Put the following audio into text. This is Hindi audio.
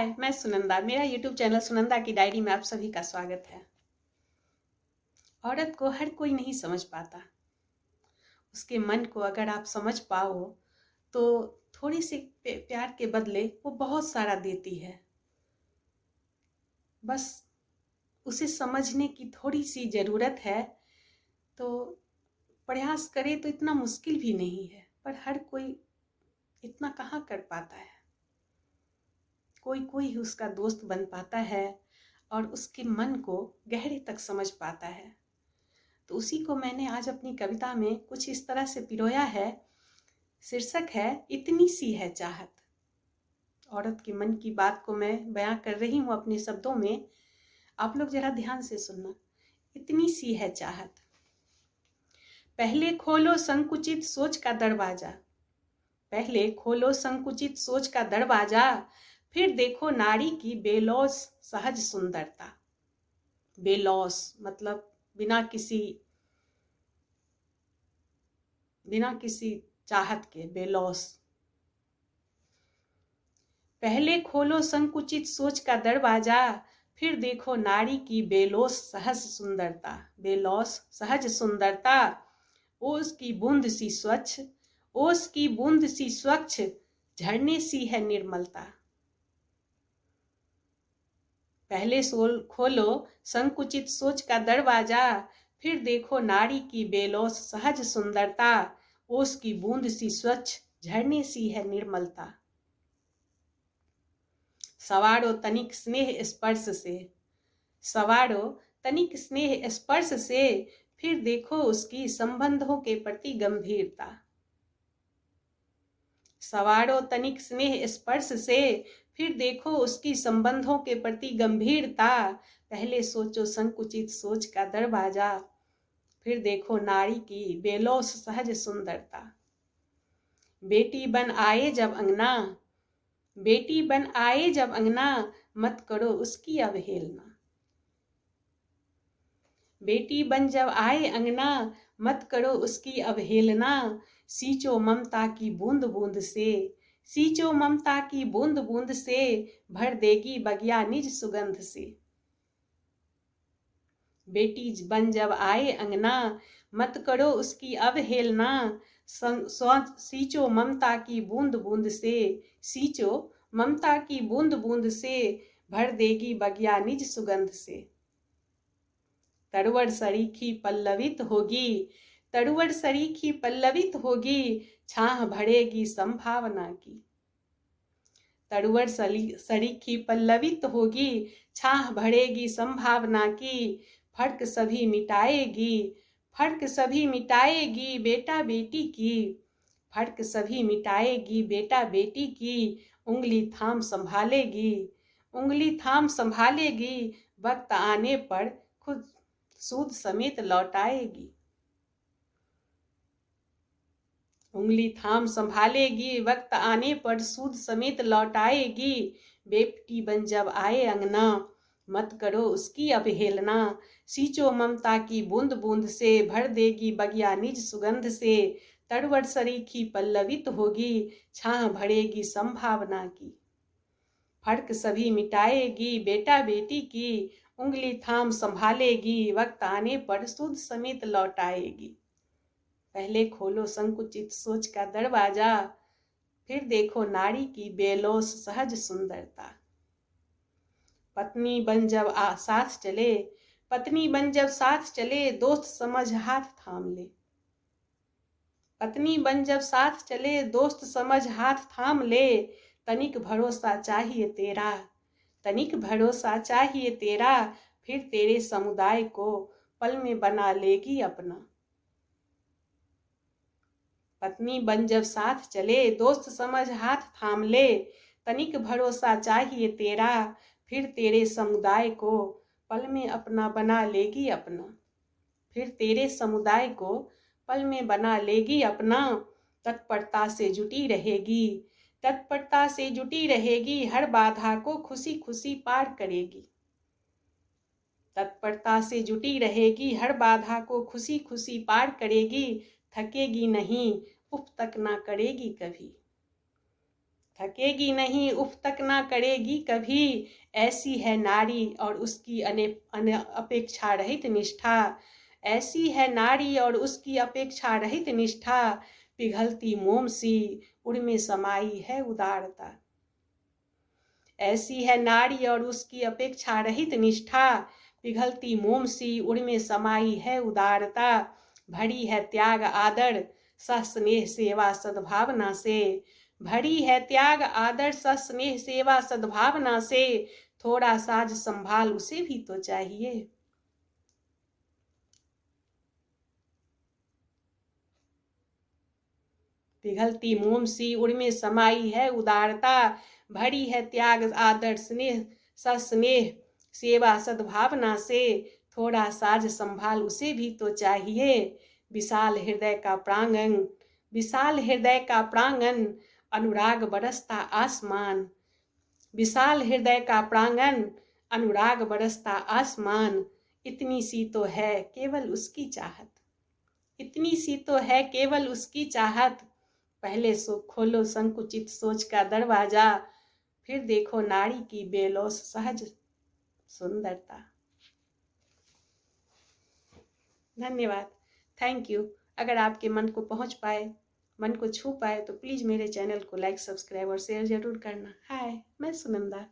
हाय, मैं सुनंदा। मेरा यूट्यूब चैनल सुनंदा की डायरी में आप सभी का स्वागत है। औरत को हर कोई नहीं समझ पाता। उसके मन को अगर आप समझ पाओ तो थोड़ी सी प्यार के बदले वो बहुत सारा देती है। बस उसे समझने की थोड़ी सी ज़रूरत है। तो प्रयास करे तो इतना मुश्किल भी नहीं है, पर हर कोई इतना कहाँ कर पाता है। कोई कोई ही उसका दोस्त बन पाता है और उसके मन को गहरे तक समझ पाता है। तो उसी को मैंने आज अपनी कविता में कुछ इस तरह से पिरोया है। शीर्षक है इतनी सी है चाहत। औरत के मन की बात को मैं बयां कर रही हूँ अपने शब्दों में। आप लोग जरा ध्यान से सुनना। इतनी सी है चाहत। पहले खोलो संकुचित सोच का दरवाजा। पहले खोलो संकुचित सोच का दरवाजा, फिर देखो नारी की बेलौस सहज सुंदरता। बेलौस मतलब बिना किसी चाहत के, बेलौस। पहले खोलो संकुचित सोच का दरवाजा, फिर देखो नारी की बेलौस सहज सुंदरता। बेलौस सहज सुंदरता। ओस की बूंद सी स्वच्छ, ओस की बूंद सी स्वच्छ, झरने सी है निर्मलता। पहले खोलो संकुचित सोच का दरवाजा, फिर देखो नारी की बेलौस सहज सुंदरता। ओस की बूंद सी स्वच्छ, झरने सी है निर्मलता। सवारो तनिक स्नेह स्पर्श से, सवारो तनिक स्नेह स्पर्श से, फिर देखो उसकी संबंधों के प्रति गंभीरता। सवारो तनिक स्नेह स्पर्श से, फिर देखो उसकी संबंधों के प्रति गंभीरता। पहले सोचो संकुचित सोच का दरवाजा, फिर देखो नारी की बेलौस सहज सुंदरता। बेटी बन आए जब अंगना, बेटी बन आए जब अंगना, मत करो उसकी अवहेलना। बेटी बन जब आए अंगना, मत करो उसकी अवहेलना। सींचो ममता की बूंद बूंद से, सींचो ममता की बूंद बूंद से, भर देगी बगिया निज सुगंध से। बेटी बन जब आए अंगना, मत करो उसकी अवहेलना। सींचो ममता की बूंद बूंद से, सींचो ममता की बूंद बूंद से, भर देगी बगिया निज सुगंध से। तरुवर सरीखी पल्लवित होगी, तरुवर सरीखी पल्लवित होगी, छाह भरेगी संभावना की। तरुवर सरीखी पल्लवित होगी, छाह भरेगी संभावना की। फर्क सभी मिटाएगी, फर्क सभी मिटाएगी बेटा बेटी की। फर्क सभी मिटाएगी बेटा बेटी की। उंगली थाम संभालेगी, उंगली थाम संभालेगी, वक्त आने पर खुद सूद समेत लौटाएगी। उंगली थाम संभालेगी, वक्त आने पर सूद समेत लौटाएगी। बेटी बन जब आए अंगना, मत करो उसकी अवहेलना। सींचो ममता की बूंद बूंद से, भर देगी बगिया निज सुगंध से। तरुवर सरीखी पल्लवित होगी, छाह भरेगी संभावना की। फर्क सभी मिटाएगी बेटा बेटी की। उंगली थाम संभालेगी, वक्त आने पर सूद समेत लौटाएगी। पहले खोलो संकुचित सोच का दरवाजा, फिर देखो नारी की बेलौस सहज सुंदरता। पत्नी बन जब साथ चले, पत्नी बन जब साथ चले, दोस्त समझ हाथ थाम ले। पत्नी बन जब साथ चले, दोस्त समझ हाथ थाम ले। तनिक भरोसा चाहिए तेरा, तनिक भरोसा चाहिए तेरा, फिर तेरे समुदाय को पल में बना लेगी अपना। पत्नी बन जब साथ चले, दोस्त समझ हाथ थाम ले। तनिक भरोसा चाहिए तेरा, फिर तेरे समुदाय को पल में अपना बना लेगी अपना। फिर तेरे समुदाय को पल में बना लेगी अपना। तत्परता से जुटी रहेगी, तत्परता से जुटी रहेगी, हर बाधा को खुशी खुशी पार करेगी। तत्परता से जुटी रहेगी, हर बाधा को खुशी खुशी पार करेगी। थकेगी नहीं, उफ तक ना करेगी कभी। थकेगी नहीं, उफ तक ना करेगी कभी, ऐसी है नारी और उसकी अपेक्षा रहित निष्ठा। ऐसी है नारी और उसकी अपेक्षा रहित निष्ठा, पिघलती मोम सी उनमें समाई है उदारता। ऐसी है नारी और उसकी अपेक्षा रहित निष्ठा, पिघलती मोम सी उनमें समाई है उदारता। भरी है त्याग आदर सस्नेह सेवा सद्भावना से, भरी है त्याग आदर सस्नेह सेवा सद्भावना से, थोड़ा साज संभाल उसे भी तो चाहिए। पिघलती मोम सी उनमें समाई है उदारता, भरी है त्याग आदर स्नेह सस्नेह सेवा सद्भावना से, थोड़ा साज संभाल उसे भी तो चाहिए। विशाल हृदय का प्रांगण, विशाल हृदय का प्रांगण, अनुराग बरसता आसमान। विशाल हृदय का प्रांगण, अनुराग बरसता आसमान, इतनी सी तो है केवल उसकी चाहत, इतनी सी तो है केवल उसकी चाहत। पहले खोलो संकुचित सोच का दरवाजा, फिर देखो नारी की बेलौस सहज सुंदरता। धन्यवाद, थैंक यू। अगर आपके मन को पहुंच पाए, मन को छू पाए तो प्लीज़ मेरे चैनल को लाइक सब्सक्राइब और शेयर जरूर करना। हाय, मैं सुनंदा।